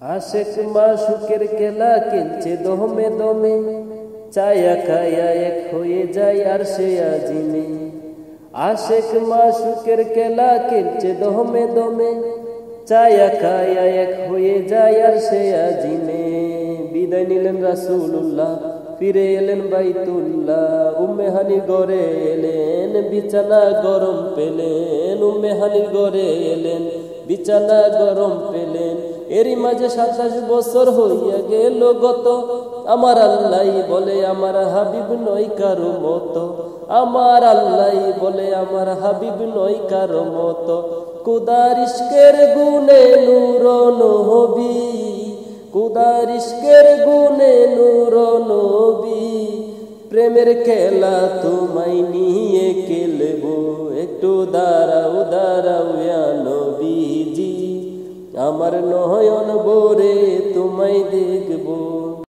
আশেক মাশুকের খেলা খেলছে দমে দমে, চায়া খায়া এক হয়ে যায় আরশে আজিমে। আশেক মাশুকের খেলা খেলছে দমে দমে, চায়া খায়া এক হয়ে যায় আরশে আজিমে। বিদায় নিলেন রাসূলুল্লাহ, ফিরে এলেন বাইতুল্লাহ। উম্মে হানির ঘরে এলেন, বিছানা গরম পেলেন। উম্মে হানির ঘরে এলেন, বিছানা গরম পেলেন। এরই মাঝে 27 বছর হইয়া গেল গত। আমার আল্লাহ বলে আমার হাবিব নয় কারো মতো। আমার আল্লাহ বলে আমার হাবিব নয় কারো মতো। খোদার ইশকের গুণে নূর নবী, খোদার ইশকের গুণে নূর নবী। প্রেমের খেলা তোমায় নিয়ে খেলবো, একটু দাঁড়াও দাঁড়াও ইয়া নবীজি। আমার নয়ন ভরে তোমায় দেখবো।